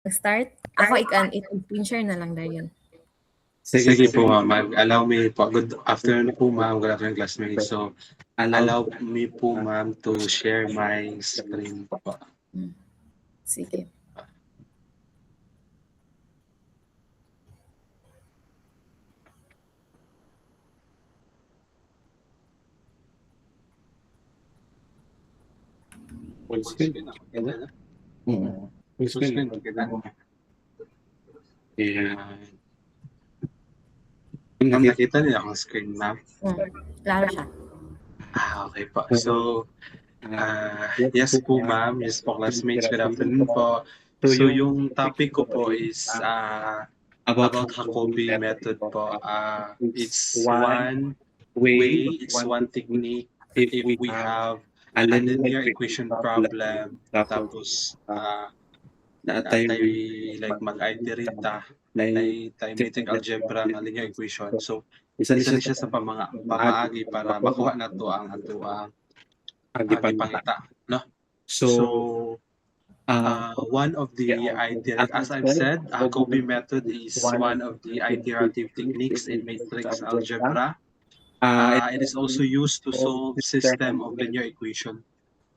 Mag-start? Ako i-screen share na lang Darian. Sige po ma'am, allow me po. Good afternoon po ma'am, good afternoon classmates. So, allow me po ma'am to share my screen po. Sige. Full screen. Full screen. Ayan. Ma'am, nakita niyo akong screen ma'am? Klaro siya. Okay po. So, yes po ma'am, yes po classmates, good afternoon po. So, yung topic ko po is about Jacobi method po. It's one way, it's one technique if we have a linear equation problem, tapos na tayo like mag-iterate na tayo metric algebra ng linear equation. So, isa ni siya sa pamaagi para makuha na to ang ato ang agipangita, no? So, one of the as I've said, Jacobi method is one of the iterative techniques in matrix algebra. It is also used to solve system of linear equation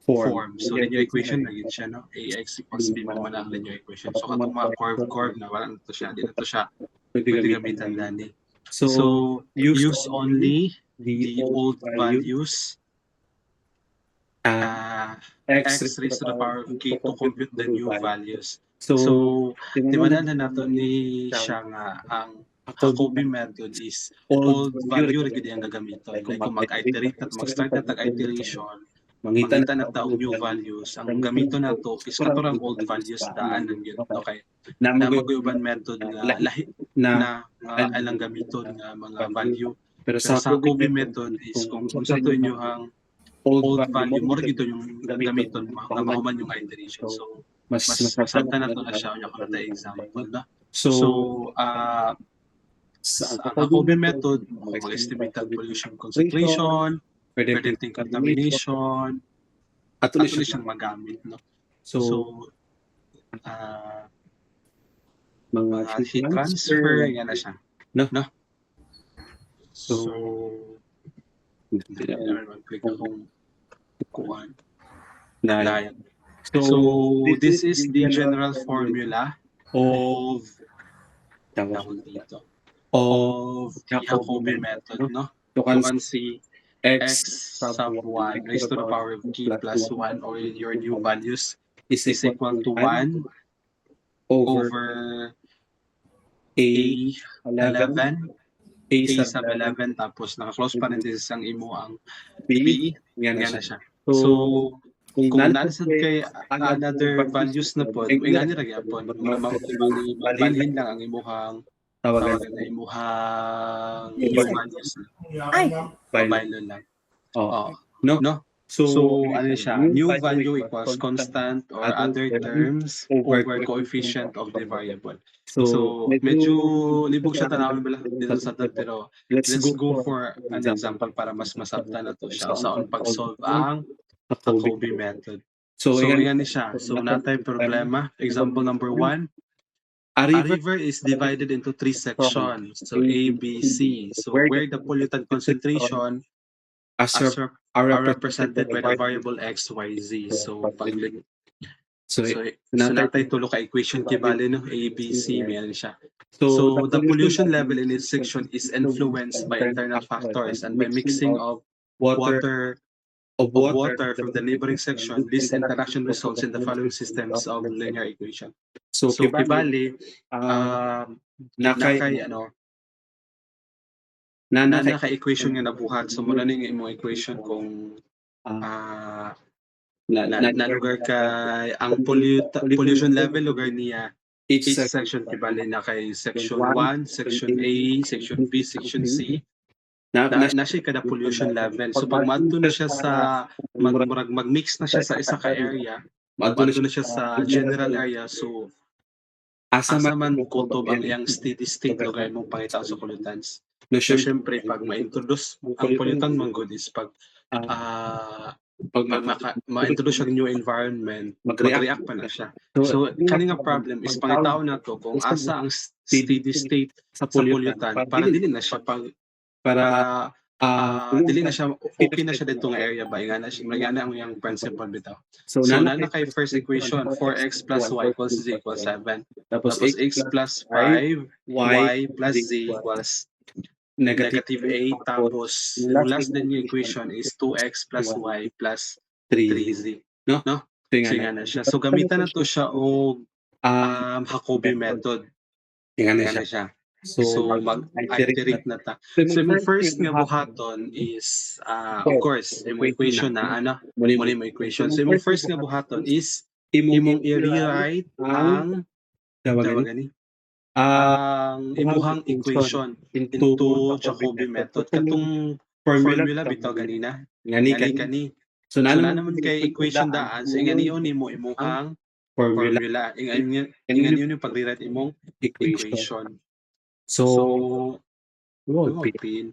form. So, linear equation, naging siya, no? Ax equals b mo naman ang linear equation. So, katong mga curve na, wala na to siya, di na to siya, pwede gamitan dani. So, use only the old values, x raised to the power of k to compute the new values. So, timanan na nato ni siya nga, ang Jacobi method is old value rin ang gagamiton. Like, kung mag-iterate at mag-start na tag-iteration, mangita na taong new values. Ang gamito na to is katurang old values daan ng yun. Okay. Na mag-uban method nga lahi na alang gamiton nga mga value. Pero sa Jacobi method is kung sa to inyo ang old value, mo rin ito yung gamiton nga mahuman yung iteration. So, mas masabta na to na siya yung ako na example na. So, sa Jacobi method, mag-estimate ang pollution concentration, predicting contamination, at ulit siyang magamit, no? So, mga heat transfer, yan na siya, no? So, hindi naman mag-click akong kukuhan. So, this is the general formula of of the Jacobi method, no? You can see x sub 1 raised to the power of k plus 1 or your new values is equal to 1 over a11 a sub 11 tapos naka-close parenthesis ang imo ang b, yan na siya. So, kung nalasad kay another values na po, nga ni ragyapon, balhin lang ang imuhang tawagan na imuhang new values. Bailo lang. No? So, ano siya? New value equals constant or other terms over coefficient of the variable. So, medyo libog siya tanawin bala dito sa tab, pero let's go for an example para mas masabtan na to siya sa pag-solve ang Jacobi method. So, yan siya. So, natay problema. Example number 1. A river is divided into 3 sections, so A, B, C. So where the pollutant concentration are represented by the variable x, y, z. So natay tulo ka equation kibali no A, B, C, meron siya. So the pollution level in each section is influenced by internal factors and by mixing of water from the neighboring section. This interaction results in the following systems of linear equation. So kibali nakay equation nga nabuhat. So muna ning imo equation kung na lugar kay ang pollution level lugar niya each section kibali na kay section 1, section A, section B, section C. Na siya kada pollution level. So pag madto na siya sa mag-mix na siya sa isa ka area, madto na siya sa general area. So asa man kutob ang iyang steady state lugar mong pangita sa pollutants. No, syempre pag ma-introduce ang pollutant mong good is pag pag ma-introduce siya new environment, mag-react pa na siya. So kani nga problem is pangitaon na to kung asa ang steady state sa pollutant para dili na siya para dili na siya okay na siya dito nga area ba nga na ang yung principle bitaw. So na kay first equation 4x plus y equals z equals 7. Tapos x plus 5 y plus z equals negative 8. Tapos yung last din yung equation is 2x plus y plus 3z. No? So nga na siya. So gamitan na to siya og Jacobi method. Nga na siya. So mag-iterate na ta. So yung first nga buhaton is of course yung equation na muli mo equation. So yung first nga buhaton is imong i-rewrite ang ang imuhang equation into Jacobi method. Katong formula bitaw ganina. Gani. So na naman kay equation daan. So ingani yun mo imuhang formula. Ingani yun yung pag-rewrite imong equation. So pin.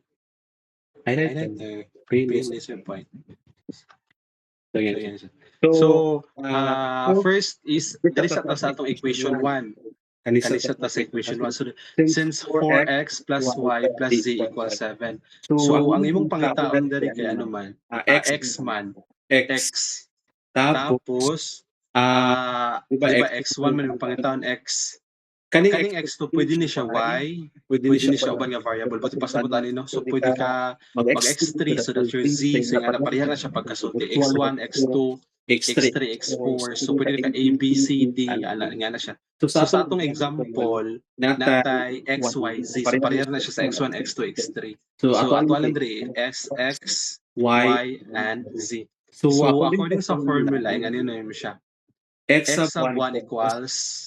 Highlighter. Pin is your point. So first is dali sa atong equation 1. Kanisa ta sa equation 1. So since 4x plus y plus z equals 7. So ang imong pangitaon diri kay ano man? X man. X. Tapos diba x1 man yung pangitaon x. Kaning x2 pwede ni siya y, pwede ni siya uban nga variable. Pati pasabot ani no. So pwede ka mag x3 so that's your z. So nga pareha na siya pagkasulti. x1, x2, x3, x4. So pwede ka a, b, c, d. Nga na siya. So sa atong example, natay x, y, z. So pareha na siya sa x1, x2, x3. So ato alam diri s, x, y, and z. So according sa formula, ano yun siya? X sub 1 equals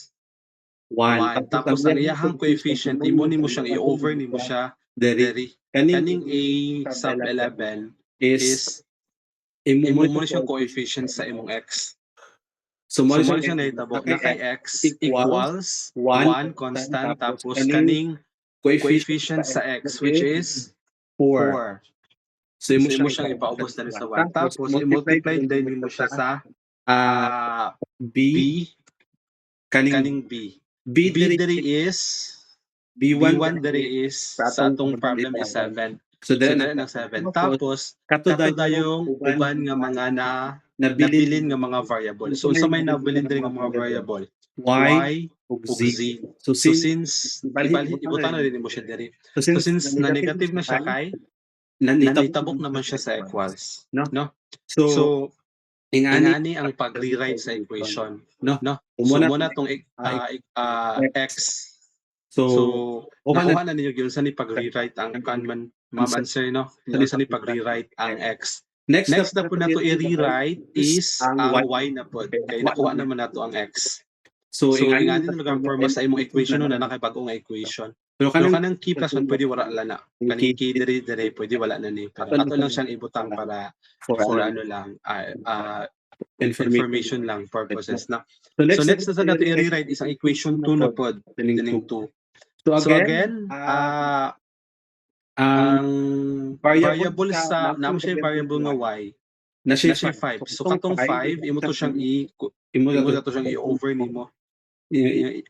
1. Tapos ang iyahang coefficient, imo siyang i-over nimo siya diri. Kaning a sub 11 is imo mo siyang coefficient sa imong x. So mo siya nahitabo na kay x equals 1 constant tapos kaning coefficient sa x which is 4. So imo siyang ipaubos dali sa 1. Tapos i-multiply din mo siya sa b kaning b. B diri is B1 diri is sa atong problem is 7. So diri na 7. Tapos kato yung uban nga mga nabilin nga mga variable. So unsa may nabilin diri nga mga variable? Y ug z. So since ibutan na din mo siya diri. So since na negative na siya kay nanitabok naman siya sa equals, no? So ingani ang pag-rewrite sa equation, no? So muna tong x. So nakuha na ninyo gyud sa ni pag-rewrite ang kanman answer, no? Sa ni pag-rewrite ang x. Next na po na to i-rewrite is ang y na po. Kay nakuha naman nato ang x. So ingani na lang forma sa imong equation no na nakay-bag-o nga equation. Pero kanang key plus 1 pwede wala na. Kaning key diri pwede wala na ni. Ato lang siyang ibutang para for ano lang information lang purposes na. So next na sa nato i-rewrite is ang equation 2 na pod, meaning 2. So again, ang variable sa namo siya variable nga y na siya 5. So katong 5 imo to siyang i-over nimo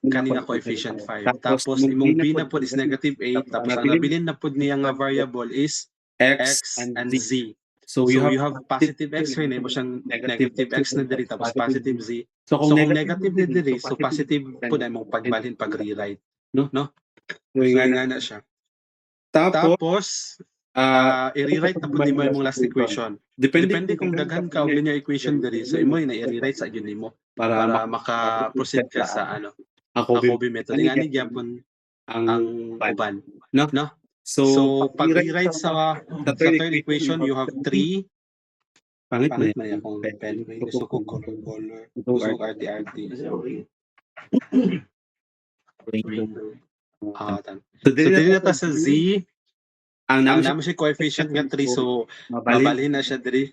kanina coefficient 5. Tapos imong b na pod is negative 8. Tapos ang nabilin na pod niya nga variable is x and z. So you have positive x rin mo siyang negative x na diri tapos positive z. So kung negative na diri so positive po na imong pagbalhin pag-rewrite, no? So nga na siya. Tapos i-rewrite na po nimo imong last equation. Depende kung daghan ka og linear equation diri so imo na i-rewrite sa gyud nimo para maka-proceed ka sa Jacobi method. Ingani gyapon ang uban, no? So pag-rewrite sa third equation you have 3. Pangit na yung pen. Gusto ko color. Gusto ko RT. So dili na ta sa z. Ang naman siya coefficient nga 3 so mabalhin na siya diri.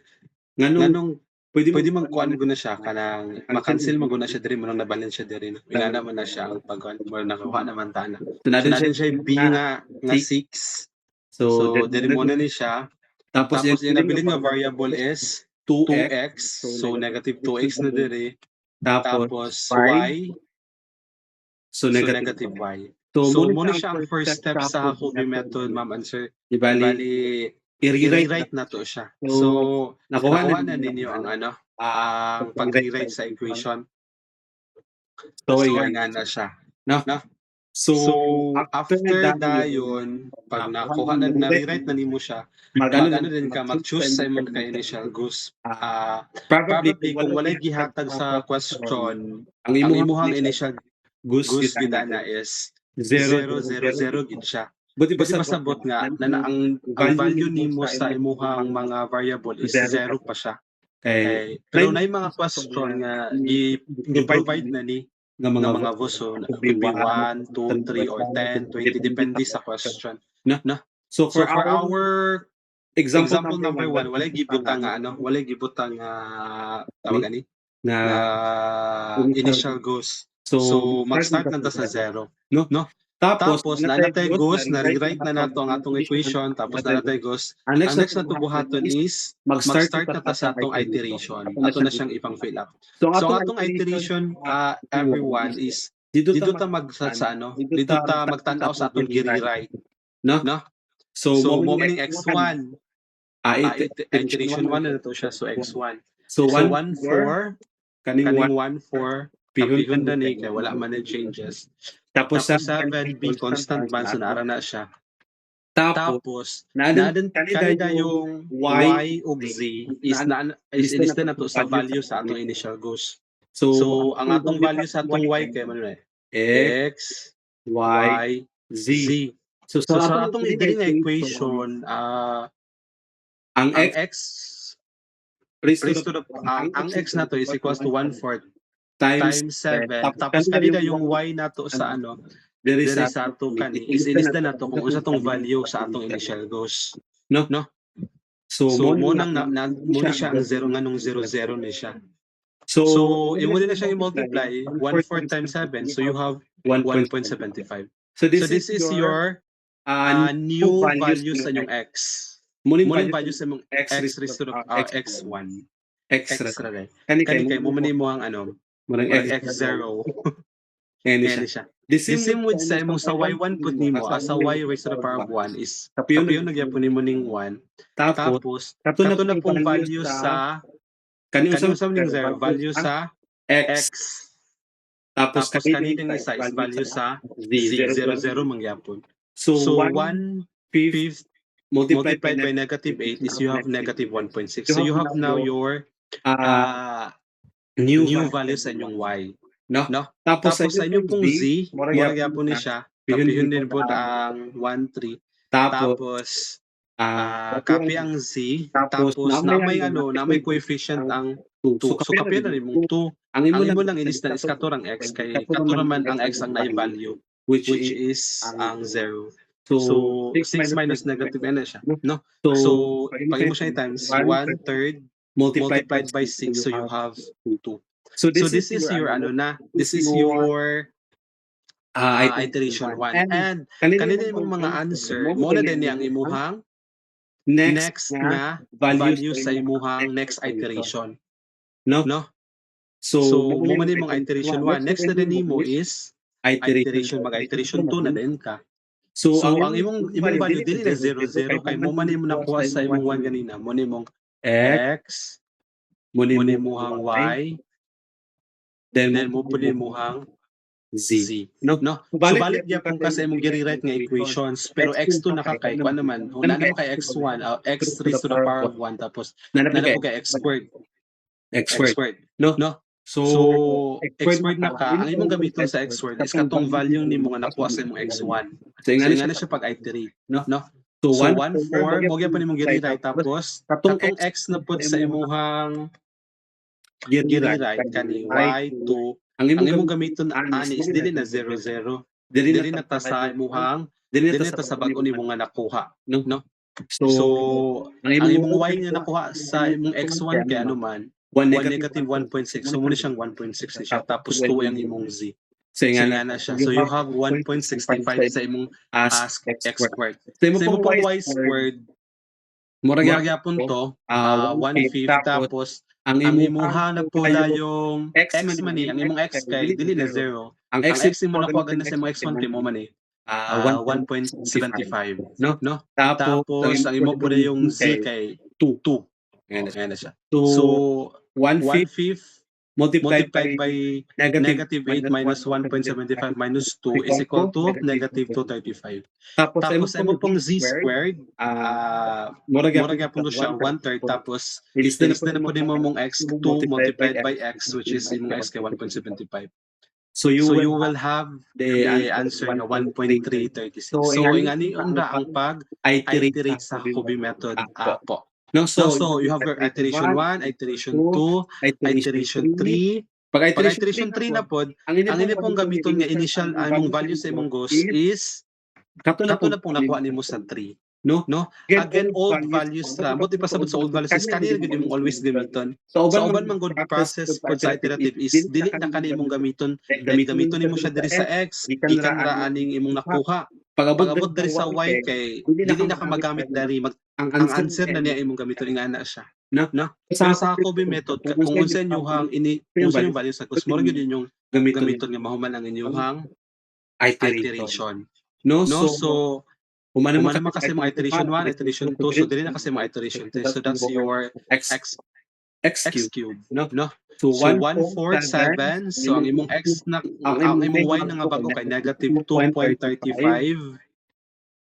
Nganong pwede man kuan guna siya kanang ma-cancel mo guna siya diri mo nang nabalhin siya diri. Nga naman na siya ang pagkuan mo nakuha naman ta na. So natin siya b nga 6. So diri mo na ni siya. Tapos yung nabilin nga variable is 2x, 2x, so negative 2x na diri. tapos Tapos y, so so negative. negative y. So So muna siya ang first step sa Jacobi method, ma'am and sir. Ibali, Bali, i-rewrite na to siya. So, nakuha na ninyo ang ang pag-rewrite sa equation. So, So, yan. nga na siya. No? No? So, So, after dayon, pag nakuha na, na-rewrite na nimo siya, mag-ano din ka, mag-choose sa imong ka-initial goals. Probably, kung walay gihatag sa question, ang ang imuhang imuhang initial goals goals gid gid na is 0, 0, 0, 0 gid siya. Buti Kasi pasabot nga, ang value nimo sa imuhang mga variable is 0 pa siya. kay Pero na mga question nga gi-provide na ni nga ng mga mga voso, could be 1, 2, 3, or 10, 20, depende sa question. So So for for our our example number 1, walay gibutang nga walay gibutang tawag ani na initial goals. so So mag-start na ta sa 0. No? Tapos na natay goals, na-rewrite na nato ang atong equation, tapos na natay goals. ang Ang next na to buhaton is mag-start na ta sa atong iteration. Ato na siyang ipang fill up. So ang atong iteration, everyone, is dito ta dito ta magtan-aw sa atong gi-rewrite. No? So mo maning x1. Iteration 1 na to siya, so x1. So 1, 4, kaning kaning 1, 4, pihon na ni, kaya wala man na changes. tapos Tapos 7, B, constant man, so naara na siya. tapos Tapos, kanida yung Y ug Z is ilista na to sa value sa atong initial goals. So, ang atong value sa atong Y kay man X, Y, Z. So sa atong diri nga equation, ang X raised to the ang X na to is equals to 1/4 times 7. Tapos kanina yung Y nato sa diri sa ato kani is ilista nato kung unsa tong value sa atong initial goals. No? so So mo nang muna siya ang 0 nganong 0 0 ni siya. So imo din na siya i-multiply 1/4 times 7, so you have 1.75. So this is your new value sa inyong X. Muning value sa imong X raised to the X1. Extra rin. Kani kay mo mo ang Murang X0. Any Yan siya. siya. The same with sa imong sa Y1 put nimo as sa Y raised to the power of 1 is kapiyon nagyapon nimo ning 1. Tapos kato na pong value sa kani usab ning 0 value sa X. Tapos kanina isa is value sa Z. 0 mangyapon. So 1/5 multiplied by negative 8 is you have negative 1.6. So you have now your new value sa inyong Y. No? Tapos sa inyo pong Z, mura gyapon ni siya. Kapihon din po ang 1, 3. Tapos copy ang Z. Tapos na may coefficient ang 2. So kapihon na rin mong 2. Ang imo lang inistan is katurang X. Kay katurang man ang X ang na-value, which is ang 0. So 6 minus negative n na siya. No? So pag mo siya times 1/3 multiplied by 6, so you have 2. So this is your this is your iteration 1. And kanina yung mga answer, mo na din yung imuhang next na value sa imuhang next iteration. No? So mo man yung iteration 1. Next na din mo is iteration, mag-iteration 2 na din ka. So ang imong value dili na 0, 0 kay mo man yung nakuha sa imong 1 ganina, mo ni mong X, mo ni imuhang Y, then mo pud imuhang Z. No? So balik niya kung kasi imong gi-rewrite nga equations, pero x2 nakakay kuan naman. Una na kay x1, x raised to the power of 1 tapos na po kay x squared. X squared. No? So x squared na ka, ang imong gamiton sa x squared is katong value nimo nga nakuha sa imong x1. So ingani siya pag iterate. No? So 1/4 mo gyud pa nimong gi-rewrite tapos katong x na pud sa imong gi-rewrite kani y2. Ang imong gamiton ani is dili na 0, 0. Dili na ta sa imuhang, dili na ta sa bag-o nimo nga nakuha. No? So ang imong y nga nakuha sa imong x1 kay ano man, 1 negative 1.6. So muna siyang 1.6 ni siya tapos 2 ang imong z. So nga na siya. So you have 1.65 sa imong x squared. Sa imong pang y squared, Mura Mura gyapon gyapon to, 1/5 1/5 tapos ang ang imuha imuha na pula yung X X man ang imong X kay dili na 0. Ang Ang X mo nakuha gani sa imong X1 kay mo man 1.75 no? no? Tapos Tapos ang imo pud yung Z kay 2. Ayan na siya. So So 1/5 1/5 multiplied multiplied by negative -8 minus 1.75 minus 2 is equal to -235. Tapos imo pong Z squared, mura mura gyapon to siya 1/3 tapos is ilis na po mo mong X2 multiplied by X which is imong X kay 1.75. So you So you will will have the the answer na 1.336. So, So ingani unda ang pag-iterate sa Kobe method po. No, So you have your iteration 1, iteration 2, iteration 3. Pag Pag iteration 3 na pod, ang ini pong gamiton nga initial imong value sa imong goals is kato na pong nakuha nimo sa 3. No? Again, old values na. Buti pa sabot sa old values is kanina gud imong always gamiton. So So uban man good process pod sa iterative is dili na kani imong gamiton. Like gamiton nimo siya diri sa X, gikan ra aning imong nakuha. Pag-abot diri sa Y kay dili na ka magamit dari ang answer na niya imong gamiton ingana siya. No? Pero sa Kobe method kung unsa inyong unsa yung values sa course mo gyud inyong gamiton nga mahuman ang inyong iteration. No? So humana naman kasi mga iteration 1, iteration 2, so dili na kasi mga iteration 3. So that's your X cube. No? So So 147. So ang imong X na ang imong Y na nga bago kay negative 2.35.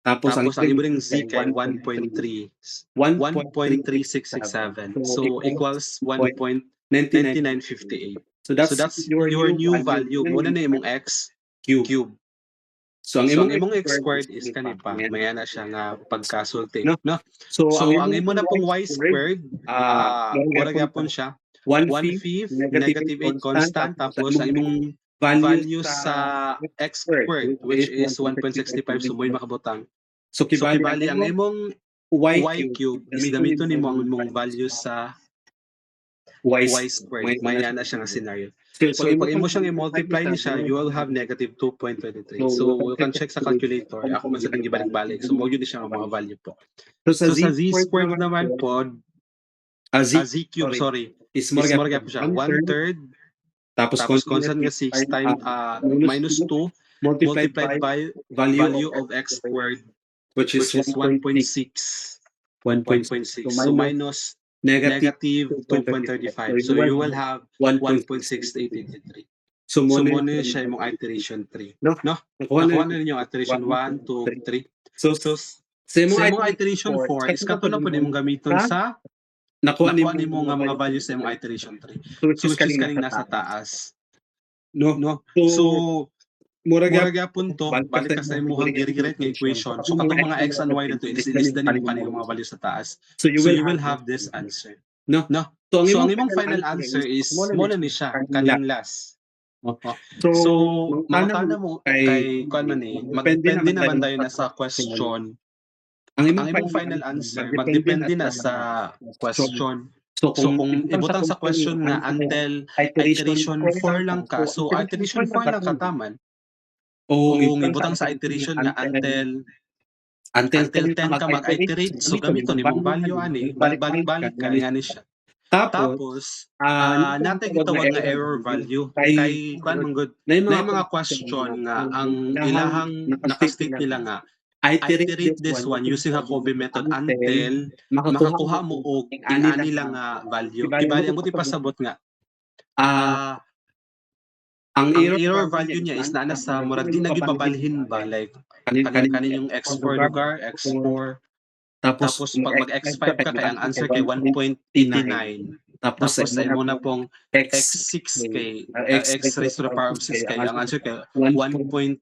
Tapos ang imong Z kay 1.3. 1.3667. So equals 1.9958. So that's your new value. Muna na imong X cube. So ang imong X squared is kani pa. Maya na siya nga pagkasulti. No? So ang imo na pong Y squared, mura gyapon siya. 1/5 negative 8 constant tapos ang imong value sa X squared which is 1.65 so mo'y makabutang. So kibali ang imong Y cube is gamiton nimo ang imong value sa Y squared. Maya na siya nga scenario. So pag imo siyang i-multiply ni siya, you will have negative 2.23. So you can check sa calculator. Ako man sa kang gibalik-balik. So mo gyud siya nga mga value po. So sa Z squared naman po, Z cube, sorry, is more gyapon siya 1/3 tapos constant nga 6 times minus 2 multiplied by value of X squared which is 1.6. 1.6. So minus negative 2.35. So you will have 1.6883. So muna siya yung iteration 3. No? Nakuha na rin yung iteration 1, 2, 3. So sa imong iteration 4 is kato na po nimong gamiton sa nakuha nimo nga mga values sa imong iteration 3. So which is kaning nasa taas. No? So mura gyapon to balik ka sa imong direct nga equation. So katong mga x and y na to is na nimo kanang mga values sa taas. So you will have this answer. No? So ang imong final answer is mo na ni siya kaning last. So makakana mo kay kuan man ni magdepende naman tayo na sa question. Ang imong final answer magdepende na sa question. So kung ibutang sa question nga until iteration 4 lang ka, so iteration 4 lang ka taman. O kung ibutang sa iteration nga until 10 ka mag-iterate, so gamiton imong value ani, balik-balik ka nga ni siya. Tapos natay gitawag nga error value kay kuan man gud na mga question nga ang ilahang naka-state nila nga iterate this one using a Kobe method until makakuha mo og inani lang nga value. Kibali ang buti pasabot nga ang error value niya is na sa murag di na gyud mabalhin ba like kanin yung x4 lugar, x4 tapos pag mag x5 ka kay ang answer kay 1.89. Tapos sa imo na pong x6 kay x raised to the power of 6 kay ang answer kay 1.87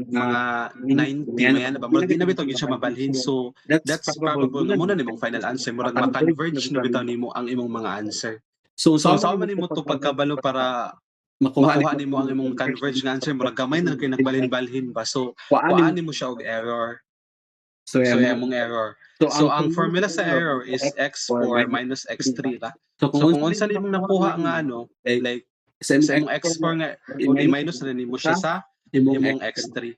mga 90 mayan ba murag di na bitaw gyud siya mabalhin. So that's probable nga muna nimong final answer murag ma-converge na bitaw nimo ang imong mga answer. So sa man nimo to pagkabalo para makuha nimo ang imong converge nga answer murag gamay na kay nagbalhin-balhin ba. So kuhaan nimo siya og error. So imong error. So ang formula sa error is x4 minus x3 ra. So kung unsa nimong nakuha nga like sa imong x4 nga i-minus na nimo siya sa imong x3.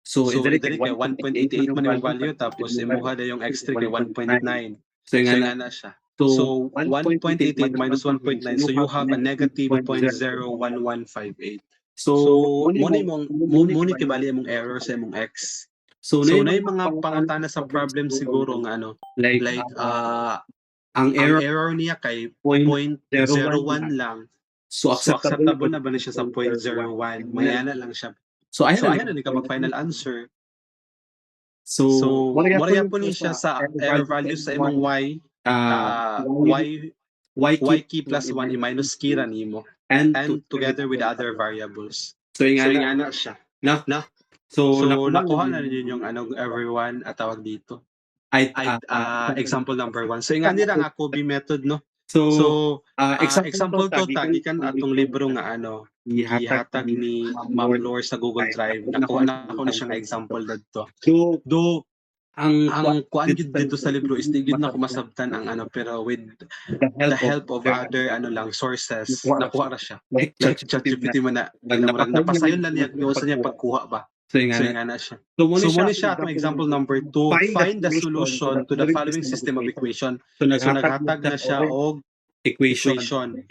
So, So, dili dili kay 1.88 man yung value, tapos imuha na yung x3 kay 1.9. So, So, nga nga na. na siya. So, So, 1.88 minus 1.9, so you have a negative 0.01158. So, muna kibali mong error sa mong x. So, So, na na yung mga pangutana sa problem siguro nga ano, like, like, ang ang error error niya kay 0.01 0.01 lang. So, So, acceptable acceptable na ba na siya sa 0.01? Maya na lang siya. So, So, ayan ayan na ka mag-final answer. So, So, muna po ni siya sa error value sa imong y, y key plus 1 i-minus key ra nimo. And together with the other variables. So, So, nga nga na siya. na. Na. So, So, nakuha na ninyo yung everyone at tawag dito. Example number 1. So, nga nila nga Kobe method, no? So, example to, tagikan atong libro nga gihatag ni Ma'am Lore sa Google Drive. Nakuha na ako na siya nga example dito. Do, ang kuan gid dito sa libro is di gid na ko masabtan ang pero with the help of other sources, nakuha ra siya. Like ChatGPT man na napasayon lang niya kung sa niya pagkuha ba. So, So, nga na siya. So, muna siya atong example number 2. Find the solution to the following system of equation. So, naghatag na siya og equation.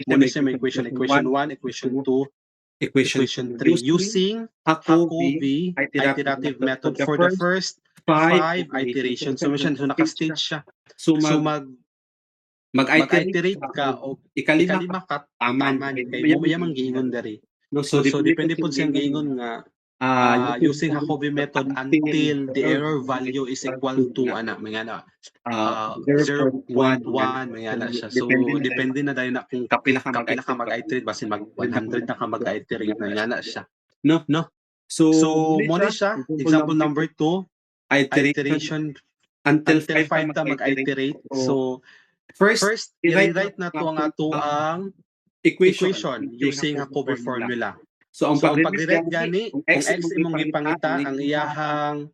Muna siya may equation. Equation 1, equation 2, equation 3. Using Jacobi iterative method for the first 5 iterations. So, naka-stage siya. So, mag-iterate ka o ikalima ka taman kay mo yamang giingon dari. So, depende po siyang giingon nga using Jacobi method until the error value is equal to 0.1 siya. So, depende na dahil na kung kapila ka mag-iterate, basin mag 100 na ka mag-iterate na siya. No? So, muna siya, example number 2, iteration until 5 ka mag-iterate. So, first i-rewrite na to ang equation using Jacobi formula. So, ang pag-rewrite gani, kung x imong gipangita, ang iyahang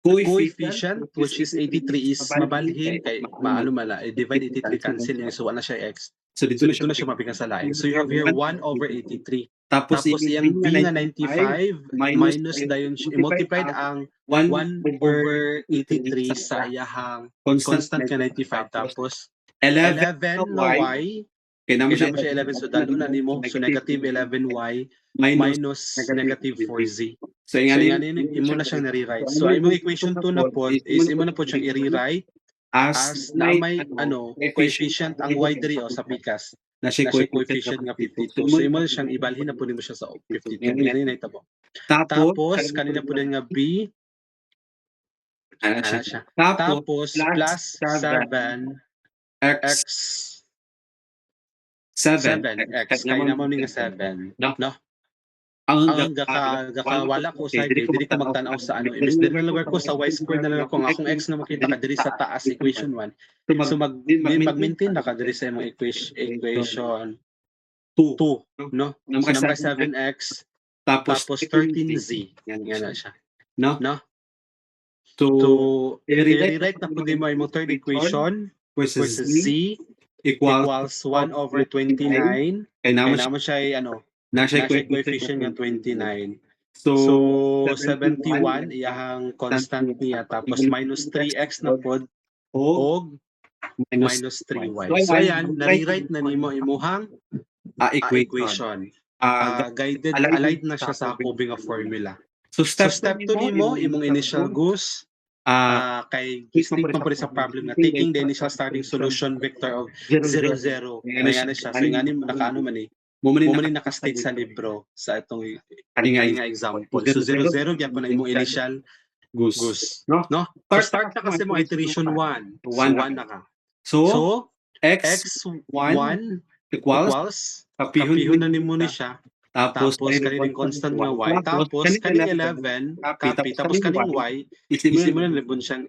coefficient, which is 83, is mabalhin, kay maalo mala, divide 83, cancel niya, so wala siya x. So, dito na siya mabigang sa lain. So, you have here 1/83. Tapos, iyang b nga 95, minus dayon, i-multiplied ang 1/83 sa iyahang constant nga 95. Tapos, 11 na y, kaya naman siya 11, so dalo na nimo, so negative 11y minus negative 4z. So, imo na siyang na-rewrite. So, imong equation 2 na po is imo na po siyang i-rewrite as na may coefficient ang y diri sa pikas. Na siya coefficient nga 52. So, imo na siyang ibalhin na po nimo siya sa 52. Ganyan na itabo. Tapos, kanina po din nga b, siya. Tapos, plus 7x. Kaya naman nga 7. No? Ang wala ko sa diri ko magtanaw sa ibis diri na ko sa y squared na lang ako ang akong x na makita ka diri sa taas equation 1. So mag-maintain na ka diri sa imong equation 2, no? So number 7x tapos 13z. Yan na siya. No? So i-rewrite na po din mo imong third equation versus z equals 1/29. Kaya naman siya nasa coefficient nga 29. So 71 iyahang constant niya, tapos minus 3x na pod og minus 3y. So ayan, na-rewrite na nimo imuhang equation. Guided, aligned na siya sa Jacobi nga formula. So step 2 nimo imong initial goals, kay state mo sa problem na taking the initial starting solution vector of 0, 0. Ayan na siya. So nga nimo nakaano man mo man naka-state sa libro sa itong nga example. So 0, 0 gyapon na imong initial goals. No? Start na kasi mo iteration 1. So 1 na ka. So x1 equals kapihon na nimo ni siya. Tapos kaning constant nga y. Tapos kaning 11 copy. Tapos kaning y isip mo na libon siyang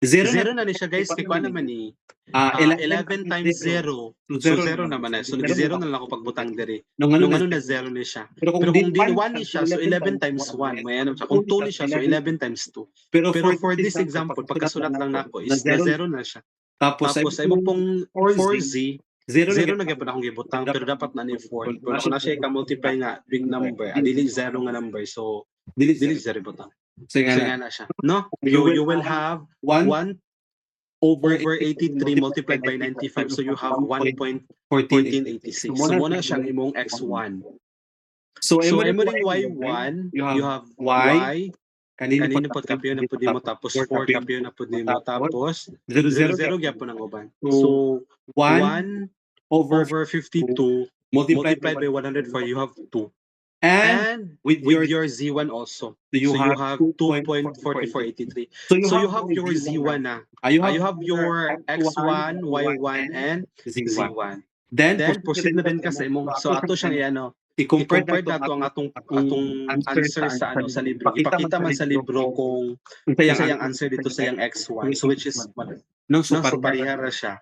0 na ni siya, guys. Kaya naman 11 times 0. So 0 naman na. So 0 na lang ako pagbutang diri. Nung na 0 ni siya. Pero kung din 1 ni siya, so 11 times 1. May ano siya. Kung 2 ni siya, so 11 times 2. Pero for this example, pagkasulat lang nako is na 0 na siya. Tapos ay mo pong 4z, 0 na gyapon akong gibutang, pero dapat na ni 4. Pero kung na siya i-multiply nga big number, adili 0 nga number. So Dili Dili sa butang. So So nga nga na siya. No? You will have 1 1 over over 83 multiplied by 95. So you have 1.14. 1.1486. So muna siyang imong x1. So So imo imo ring y1, you have y, y, kanino kanino pod kapiyon na pud mo, tapos 4 kapiyon na pud mo, tapos 0 0 gyapon ang uban. So, So 1 over over 52 multiplied multiplied by 104, you have 2. and And with with your your z1 also. so So you have 2.4483. So So you have your z1 na. you You have your x1, y1, and z1. z1. Then Then proceed na din ka sa imong. So ato siyang i-ano, i-compare i-compare nato ang atong answer sa ano sa libro. Ipakita man sa libro kung sa yang answer dito sa yang x1. So which is no, so parehara ra siya.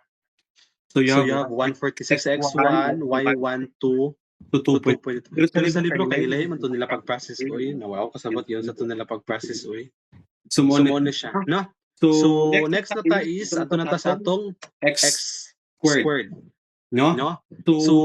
So So you have 146 x1, y1 to 2.2. Pero sa libro kay ilahi man to nila pag-process oy. Nawaw kasabot yon sa to nila pag-process oy. So mo na siya, no? So next na ta is ato na ta sa atong x squared, no? no? So So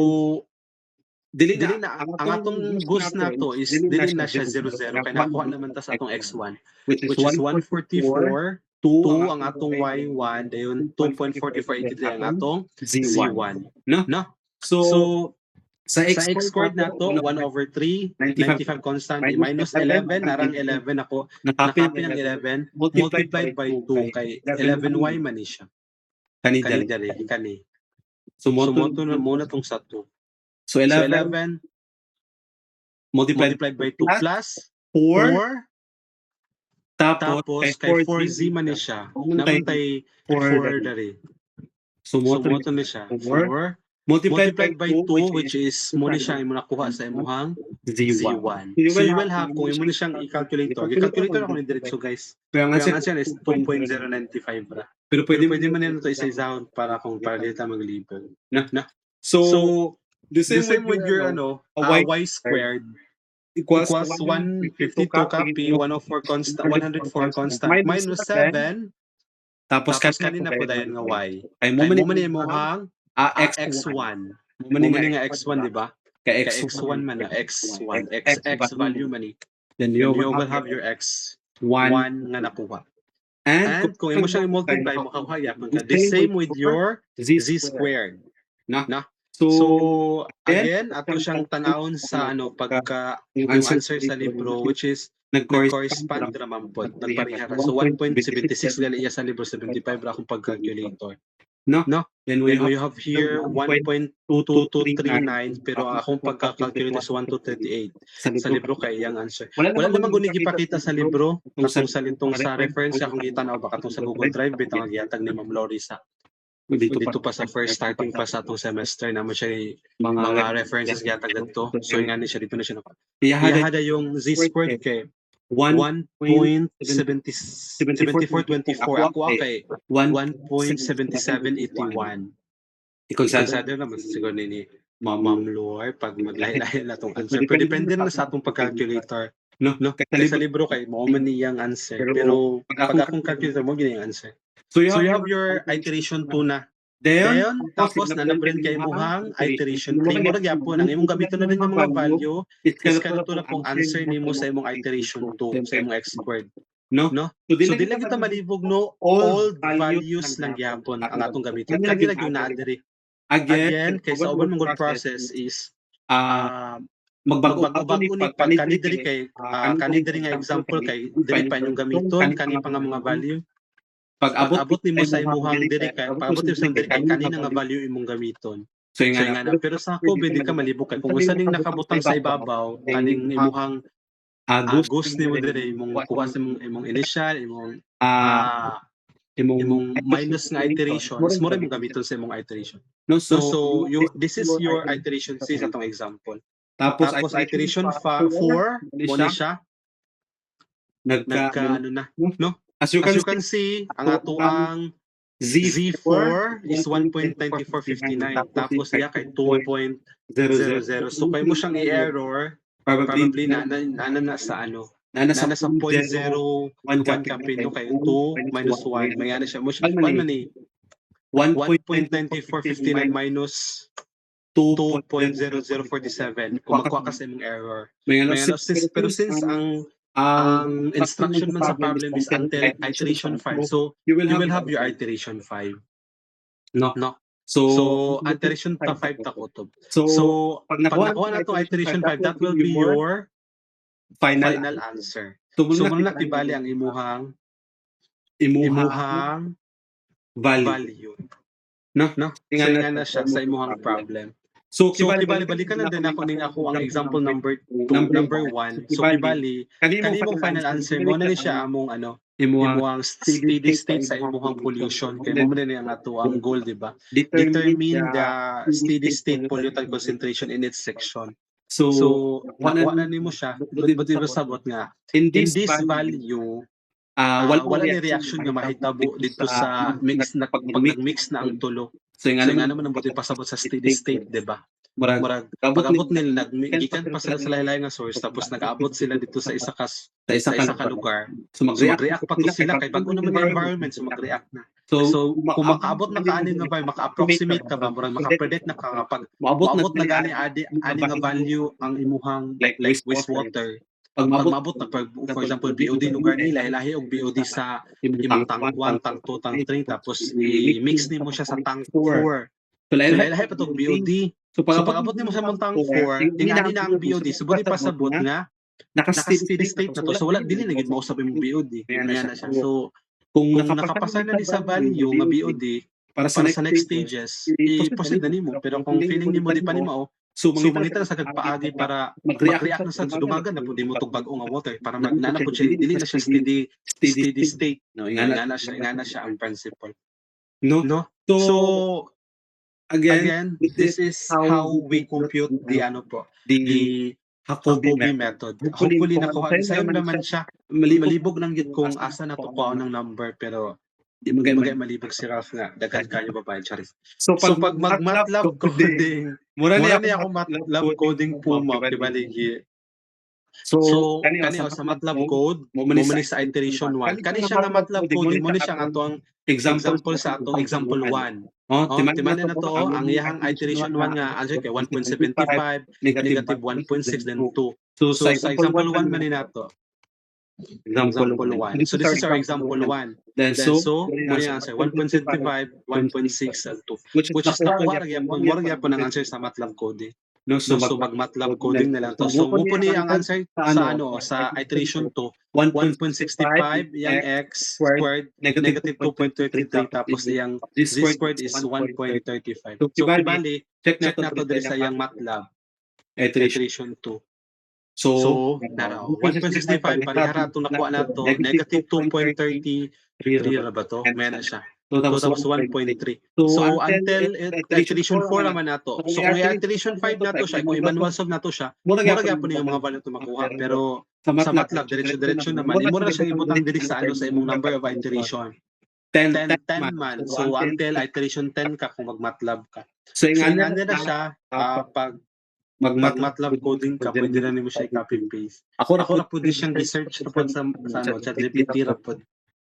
dili na ang atong gusto na to is dili na siya 0 kay nakuha naman ta sa atong x1 which is 144 2 ang atong y1 dayon 2.4483 ang atong z1, no? So sa x squared na to 1 over 3 95 constant minus 11 narang 11 ako nakapi ang 11 multiplied by 2 kay 11y man ni siya kani kani. So mo na muna tong sa 2. So 11 multiplied by 2 plus 4 tapos kay 4z man ni siya naman tay 4 dari. So mo ni siya 4 multiplied by 2 which is mo ni siya imo nakuha sa imong z1. So you will have kung imo ni siyang i-calculator ako ni diretso guys. Pero ang answer is 2.095 ra. Pero pwede man nito isa-isahon para kung para dito maglibol. Na. So the same with your y squared equals 152 copy 104 constant minus 7 tapos kanina po dayon nga y ay mo man imo hang x1 mo man nga x1 di ba kay x1 man na x1 x value man ni then you will have your x1 nga nakuha. And kung imo siyang i-multiply mo kakuha man ka the same with your z squared na. So again ato siyang tanawon sa pagka yung answer sa libro which is nag-correspond ra man pod nagparehara. So 1.76 gali iya sa libro 75 ra akong pag-calculator. No? Then we have here 1.2239 pero akong pagka-calculate is 1.238 sa libro kay iyang answer. Wala namang guni gipakita sa libro katong sa lintong sa reference akong gitanaw ba katong sa Google Drive bitang giyatag ni Ma'am Lorisa. Dito pa sa first starting pa sa atong semester na mo siya mga references giyatag dito. So nga ni siya dito na siya naka. Iyahada yung z squared kay 1.7424 ako kay 1.7781. I-consider naman siguro ni Ma'am Lore pag maglahi-lahi na itong answer. Pero depende na sa atong pag-calculator. No? Kasi sa libro kay mo man niyang answer. Pero pag akong calculator mo gini ang answer. So you have your iteration 2 na. Dayon, tapos nanabrin kay imuhang iteration 3. Murag yapon ang imong gamiton na rin yung mga value is kanto na pong answer nimo sa imong iteration 2 sa imong x squared. No? So dili kita malibog no all values lang gyapon ang atong gamiton. Kani lang yung naa-diri. Again, kay sa uban mong process is magbago-bago ni pag kani diri kay kani diri nga example kay diri pa yung gamiton kani pa nga mga value. Pag abot nimo sa imong diri kay pag-abot nimo sa diri kay kanina nga value imong gamiton. So nga na pero sa ako pwede ka malibog kay kung usa ning nakabutang sa ibabaw kaning imong gusto nimo diri imong kuha sa imong initial imong minus nga iteration is mo imong gamiton sa imong iteration. No, so this is your iteration sa atong example. Tapos iteration 4 mo ni siya nagka ano na no. As you can see, ang ato ang Z4 is 1.9459 tapos iya kay 2.00. So kay mo siyang i-error probably na sa sa 0.01 kapino kay 2 minus 1 may siya mo siya 1 man ni 1.9459 minus 2.0047 kung magkuha ka sa imong error. Pero since ang ang instruction man sa problem is until iteration 5. So you you will have your iteration 5. no. No. So, So iteration 5 ta kutob. so So pag pag nakuha na itong iteration 5, that will be your final answer. So muna tibali ang imuhang value. No? No? So nga na siya sa imuhang problem. So So kibali-balikan na din ako ning ako ang example number 1. So kibali kanimong final answer mo na ni siya among imuhang steady state sa imuhang pollution kay mo na ang ato ang goal, di ba? Determine the steady state pollutant concentration in its section. So wala nimo siya, but sabot nga in in this this value, value wala ni reaction nga mahitabo dito sa mix na pag nag-mix na ang tulo. So nga naman ang buti pasabot sa steady state, di ba? Murag pag-abot nila gikan pa sila sa laylay nga source tapos nag-abot sila dito sa isa ka lugar. So mag-react pa to sila kay bago naman yung environment, so mag-react na. So kung makaabot na kaanin nga ba, maka-approximate ka ba, murag maka-predict na ka kapag maabot na gani ani nga value ang imuhang like wastewater. Pag maabot na for example BOD lugar ni lahi-lahi og BOD sa imong tank 1, tank 2, tank 3 tapos i-mix nimo siya sa tank 4. So lahi-lahi pa tong BOD. So pag-abot nimo sa mong tank 4, ingani na ang BOD, so buti pasabot nga naka-steady state na to. So wala dili na gid mausab imong BOD. Ayan na siya. So kung nakapasa na ni sa value nga BOD para sa next stages, i-proceed na nimo. Pero kung feeling nimo di pa nimo, so mangita na sa kagpaagi para mag-react na sa dumagan na pud mo tog bag-o nga water para magnana pud siya dili na siya steady state. No, ingana siya ang principle. No? So again, this is how we compute the Jacobi method. Hopefully nakuha sayo naman siya. Malibog lang gid kung asa na to kuha ng number pero di magay malibog si Ralph nga daghan kayo babae charis. So pag mag-MATLAB coding, mura ni ako MATLAB coding puma kibaligi. So kani sa MATLAB code mo ni sa iteration 1. Kani siya nga MATLAB coding mo ni siya nga atong example sa atong example 1. Timan na to ang iyang iteration 1 nga answer kay 1.75, negative 1.6 then 2. So sa example 1 man ni nato. Example 1. So this is our example 1. Then so mo yung answer 1.75, 1.6 and 2. Which is nakuha ra gyapon ang answer sa MATLAB coding. No, so mag-MATLAB coding na lang to. So mo po ang answer sa iteration 2, 1.65 yang x squared negative 2.33 tapos yang z squared is 1.35. So kibali check na to diri sa yang MATLAB iteration 2. So 1.65 parihara itong nakuha na to negative 2.33 ra ba to? May na siya. So tapos 1.3. So until iteration 4 naman nato. So kung iteration 5 nato siya, kung i-manual solve nato siya, mura gyapon yung mga value to makuha. Pero sa MATLAB diretso naman, imo na siyang ibutang diri sa sa imong number of iteration. 10 man. So until iteration 10 ka kung mag-MATLAB ka. So ingana na siya pag mag-MATLAB coding ka, pwede na nimo siya i-copy paste. Ako na pwede siyang research na po sa ChatGPT ra po.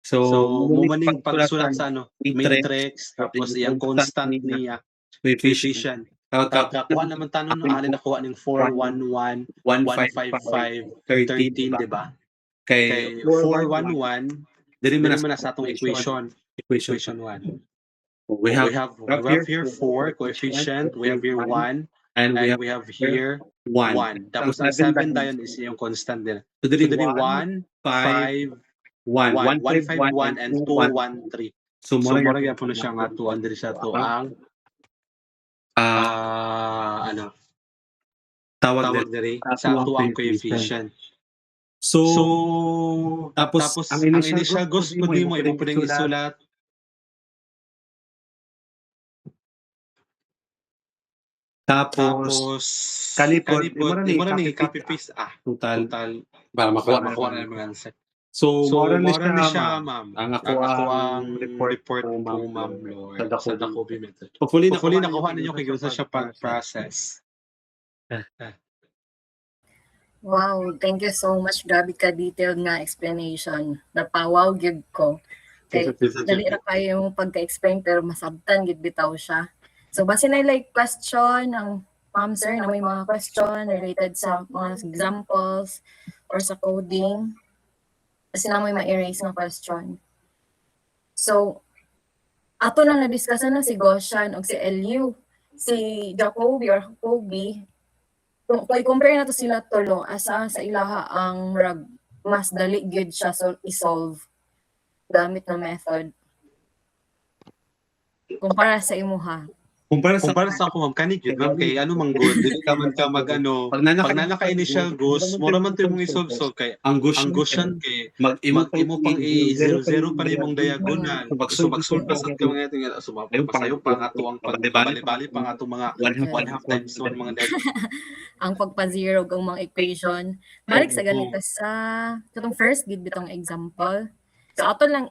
So mo maning pagsulat sa matrix tapos iyang constant niya coefficient. Kuha naman tanong no ani nakuha ning 411 155 13, di ba? Kay 411 diri man na sa atong equation 1. We have here 4 coefficient, we have here 1 and we have here 1. Tapos ang 7 dayon is yung constant din. So diri 1 5 151 and 213. So mura gyapon na siya nga 2 diri sa to ang tawag diri sa to ang coefficient. So tapos ang initial gusto mo imo pwedeng isulat tapos kanipod imo na ni copy paste total para makuha na yung answer. So mora ni siya ma'am. Ang ako ang report po ma'am Lord sa Jacobi method. Hopefully nakuha ninyo kay gawin siya pag-process. Wow, thank you so much. Grabe ka detailed nga explanation. Napawaw gyud ko. Kay dali ra kayo yung pagka-explain pero masabtan gid bitaw siya. So base na like question ang ma'am sir na may mga question related sa mga examples or sa coding, kasi na may ma-erase ng question. So, ato lang na-discussan na si Goshan o si Eliu, si Jacoby or Jacoby, kung i-compare na to sila tulo, asa sa ilaha ang mas dali gyud siya i-solve gamit na method kumpara sa imuha. Kumpara sa Kumpara sa ako, ma'am, kanid yun, ma'am, kay ano mang good, dili ka man ka mag-ano, pag pag nanaka-initial goals, mura man to yung i-solve kay ang Gaussian kay mag-imo imo pang i-0-0 pa rin mong diagonal. So mag-solve pa sa mga ito nga, sumapasayo pa nga to ang pagbali-bali pa nga to mga 1/2 times 1 mga negative. Ang pagpa-zero ang mga equation. Balik sa ganito sa katong first gid bitong example. So ato lang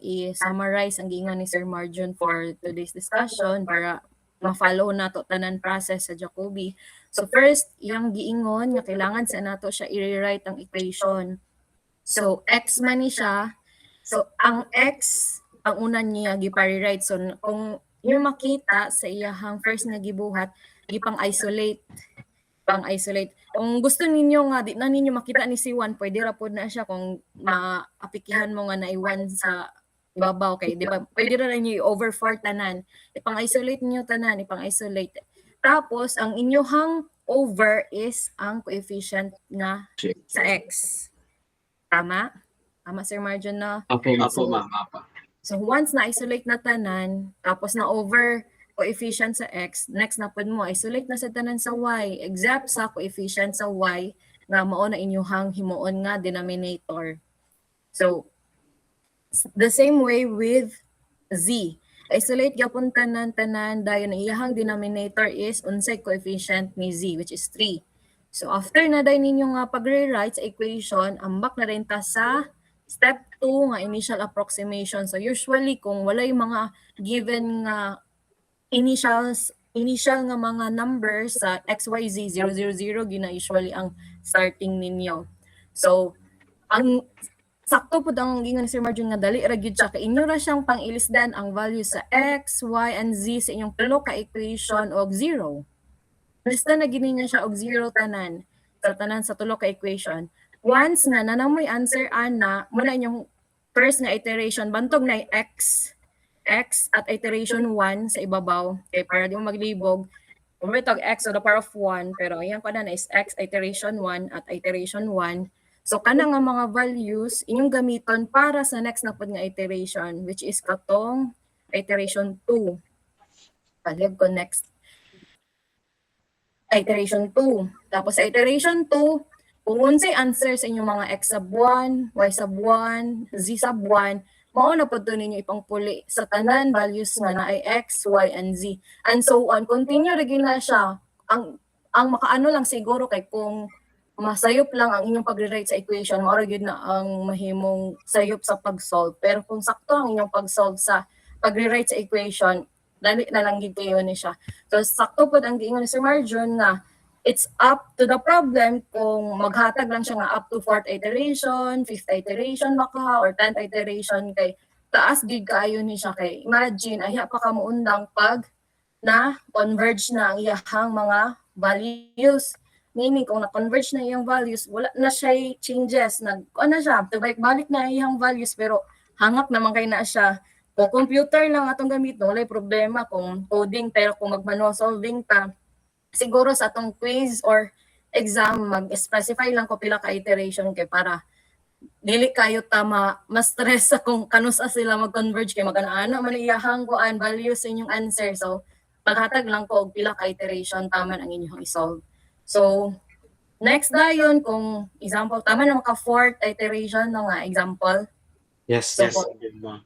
i-summarize ang giingon ni Sir Marjon for today's discussion para ma-follow nato tanan process sa Jacoby. So first, yung giingon nga kailangan sa nato siya i-rewrite ang equation. So x man ni siya. So ang x ang una niya gi-rewrite. So kung yung makita sa iyahang first nga gibuhat, gipang-isolate. Kung gusto ninyo nga, di na ninyo makita ni si Juan, pwede ra pod na siya kung maapikihan mo nga na i-1 sa ibabaw kay, di ba? Pwede ra ninyo i-over 4 tanan. Ipang-isolate niyo tanan, ipang-isolate. Tapos, ang inyohang over is ang coefficient nga sa x. Tama? Tama, Sir Marjon, na? Apo, ma'am, apa. So, once na-isolate na tanan, tapos na-over coefficient sa x, next na pod mo isolate na sa tanan sa y, except sa coefficient sa y nga mao na inyuhang himuon nga denominator. So the same way with z. Isolate gyapon tanan dayon ang iyahang denominator is unsay coefficient ni z, which is 3. So after na dayon ninyo nga pag-rewrite sa equation, ambak na rin ta sa step 2 nga initial approximation. So usually kung walay mga given nga initial nga mga numbers sa XYZ 000 gina usually ang starting ninyo. So ang sakto pud ang gingon ni Sir Marjon nga dali ra gyud siya kay inyo ra siyang pang-ilisdan ang value sa x, y and z sa inyong tulo ka equation og 0. Lista na gini niya siya og 0 tanan sa tulo ka equation. Once na nanamoy answer ana, muna inyong first nga iteration bantog na x at iteration 1 sa ibabaw. Okay, para di mo maglibog. Kung may tag x to the power of 1, pero ayan ko na is x iteration 1 at iteration 1. So, kana nga mga values, inyong gamiton para sa next na pod nga iteration, which is katong iteration 2. Palig ko next. Iteration 2. Tapos sa iteration 2, kung unsay answer sa inyong mga x sub 1, y sub 1, z sub 1, mao na po ninyo ipangpuli sa tanan values nga na ay x, y, and z. And so on. Continue rin na siya. Ang makaano lang siguro kay kung masayop lang ang inyong pag-rewrite sa equation, mao gyud na ang mahimong sayop sa pag-solve. Pero kung sakto ang inyong pag-solve sa pag-rewrite sa equation, dali na lang gid kayo ni siya. So sakto pod ang giingon ni Sir Marjon nga it's up to the problem kung maghatag lang siya nga up to 4th iteration, 5th iteration baka, or 10th iteration kay taas gid kaayo ni siya kay imagine ayha pa ka muundang pag na converge na ang iyahang mga values. Meaning kung na-converge na iyang values, wala na siya changes, na siya, balik na iyang values pero hangak naman kay na siya. Kung computer lang atong gamit, wala problema kung coding, pero kung mag-manual solving ta, siguro sa atong quiz or exam, mag-specify lang ko pila ka iteration kay para dili kayo tama ma-stress sa kung kanusa sila mag-converge kay magana-ano man iyahang kuan values sa inyong answer. So maghatag lang ko og pila ka iteration tama ang inyong i-solve. So next dayon kung example tama na maka 4th iteration no nga example. Yes, So, yes.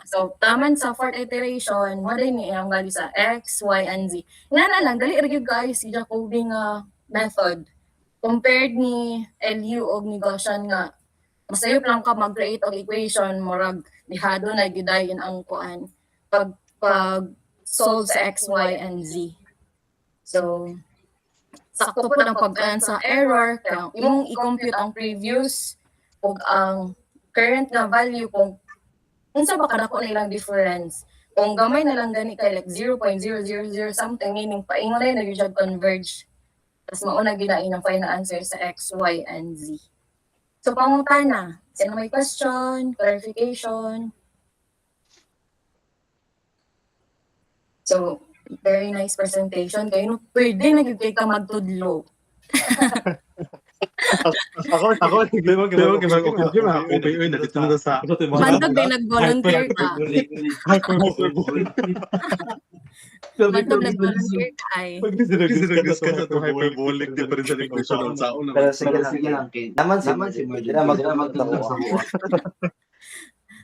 So, taman sa 4th iteration, mo din ang value sa x, y, and z. Nga na lang, dali rin guys, si Jacoby nga method. Compared ni LU o ni Gaussian nga, masayop lang ka mag-create og equation, morag, dihado na gidayon ang kuan pag solve sa x, y, and z. So, sakto po ang pag-kuan sa error, kaya imong i-compute ang previous o ang current nga value kung unsa ba kadako nilang difference. Kung gamay na lang gani kay like 0.000 something, meaning paingon na yung converge. Tapos mauna ginain ang final answer sa X, Y, and Z. So, pangutana. Sino may question, clarification? So, very nice presentation. Kayo, no, pwede na yung kay ka magtudlo. Ako, Pero mag-okay mga kopay, uy, nandito na sa... Mandog din nag-volunteer ka. Mandog nag-volunteer ka ay. Pag-discuss ka sa ito, hyperbolic, di pa rin sa negosyo ng sao naman. Pero sige lang, Kate. Naman si Murdy na magtrabaho.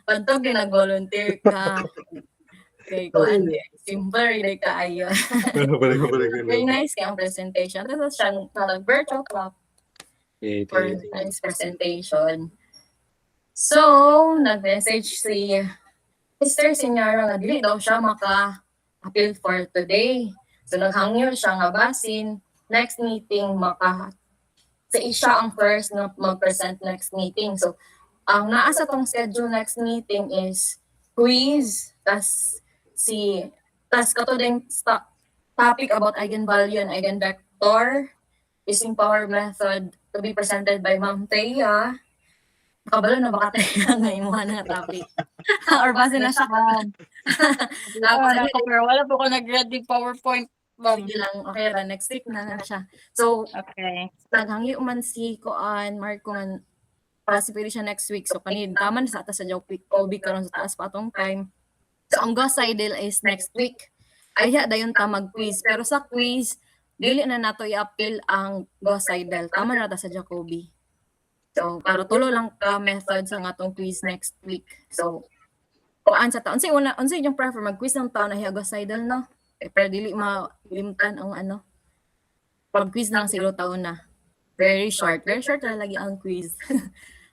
Mandog din nag-volunteer ka. Okay, kuan din. Simple rin ka ayo. Very nice kaya ang presentation. Tapos siyang virtual club for nice presentation. So, nag-message si Mr. Senyara nga dili daw siya maka-appeal for today. So, naghangyo siya nga basin next meeting sa siya ang first na mag-present next meeting. So, ang naa sa tong schedule next meeting is quiz, tas kato din topic about eigenvalue and eigenvector using power method to be presented by Ma'am Thea. Kabalo na baka tayo ngayon mo na topic. Or base na siya ka. Wala po ko nag-ready PowerPoint. Sige lang, okay ra, next week na siya. So, Okay. naghangi man si Koan, Marco man, possibly siya next week. So, kanid, taman sa atas sa Joby karon sa taas pa atong time. So, ang Gosidel is next week. Ay, dayon ta mag-quiz. Pero sa quiz, dili na nato i-appeal ang Gosidel. Tama na ta sa Jacoby. So, para tulo lang ka method sa atong quiz next week. So, kuan sa taon. Unsay yung prefer mag-quiz ng taon na hiya Gosidel, no? Pero dili malimtan ang ano. Pag-quiz na lang sila taon na. Very short. Very short na lagi ang quiz.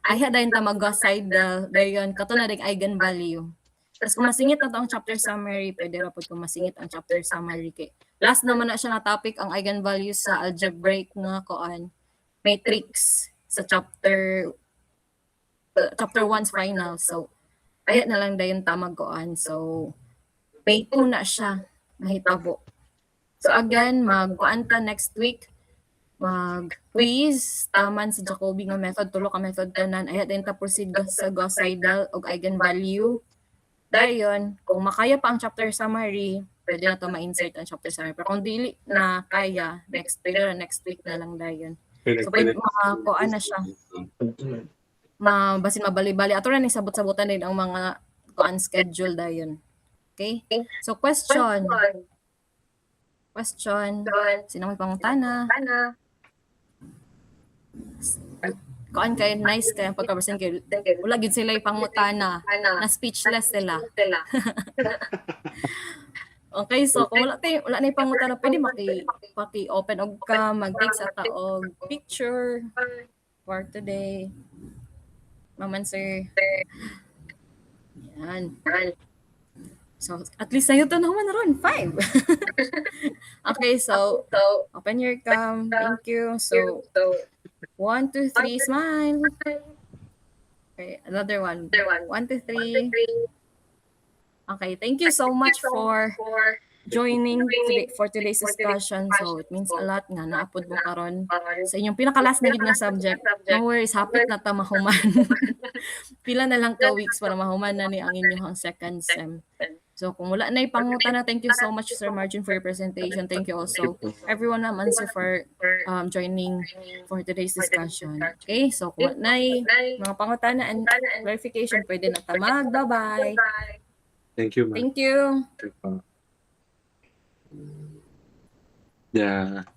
Ay, dayon ta mag-Gosidel. Dayon, kato na rin eigenvalue. Tapos kung masingit na ang chapter summary, pwede ra po kung masingit ang chapter summary kay. Last naman na siya na topic ang eigenvalues sa algebraic nga koan matrix sa chapter 1's final. So ayat na lang dayon ta magkoan. So May 2 na siya mahitabo. So again, magkuan ta next week. Mag-quiz, taman sa Jacoby nga method, tulo ka method tanan. Ayat din ta proceed sa Gauss-Seidel og eigenvalue. Dayon, kung makaya pa ang chapter summary, pwede na to ma-insert ang chapter summary. Pero kung dili na kaya, next week na lang dayon. So, pwede makakuan na siya. Basin mabali-bali. Ato na ni sabot-sabotan din ang mga kuan schedule dayon. Okay? So, question. Sino may pangutana? Kuan kay nice kay ang pagka-present kay wala gid sila pangutana na speechless sila. Okay, so kung wala na pangutana pwede maki-open og ka mag-take sa taog picture for today. Maman sir. Yan. So at least sayo to naman ron 5. Okay, so open your cam. Thank you. So 1, 2, 3, smile. Okay, another one. 1, 2, 3. Okay, thank you so much for joining for today's discussion. So, it means a lot nga naapod mo karon sa inyong pinaka-last na gid nga subject. No worries, hapit na ta mahuman. Pila na lang ka weeks para mahuman na ni ang inyong second sem. So, kung wala na ipangutan na, thank you so much, Sir Margin, for your presentation. Thank you also, everyone naman, sir, for joining for today's discussion. Okay, so kung wala na mga pangutan na and clarification, pwede na tamag. Bye-bye. Thank you, ma'am. Thank you. Yeah.